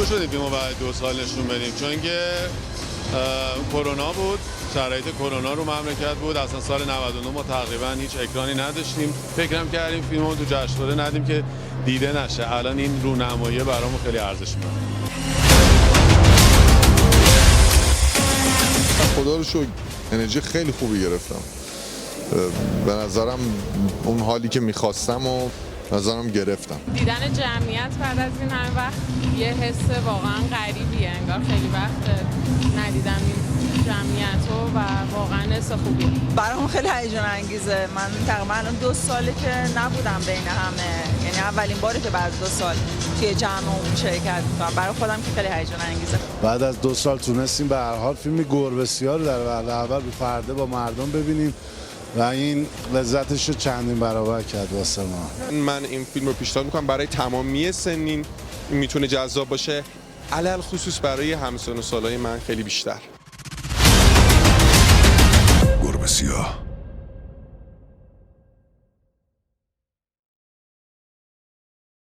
مجبور شدیم فیلمو بعد 2 سال نشون بدیم، چون که کرونا بود، شرایط کرونا رو مملکت بود. اصلا سال 99 ما تقریبا هیچ اکرانی نداشتیم. فکرم کردیم فیلمو تو جشنواره ندیم که دیده نشه. الان این رونمایی برامون خیلی ارزشمنده. خدا رو شکر انرژی خیلی خوبی گرفتم. به نظرم اون حالی که میخواستم و نظرم گرفتم. دیدن جمعیت بعد از این همه وقت یه حس واقعا غریبیه، انگار خیلی وقت ندیدم این جمعیت رو و واقعا حس خوبیه. برام خیلی هیجان انگیزه. من تقریبا الان 2 ساله که نبودم بین همه، یعنی اولین باره که بعد 2 سال توی جمع شرکت میکنم. برای خودم که خیلی هیجان انگیزه. بعد از 2 سال تونستیم به هر حال فیلم گربه‌سیاه رو در وهله اول به پرده با مردم ببینیم و این لذتش رو چندین برابر کرد واسه ما. من این فیلم رو پیشنهاد میکنم برای تمامی سنین، میتونه جذاب باشه، علل خصوص برای همسن و سالای من خیلی بیشتر. گربه‌سیاه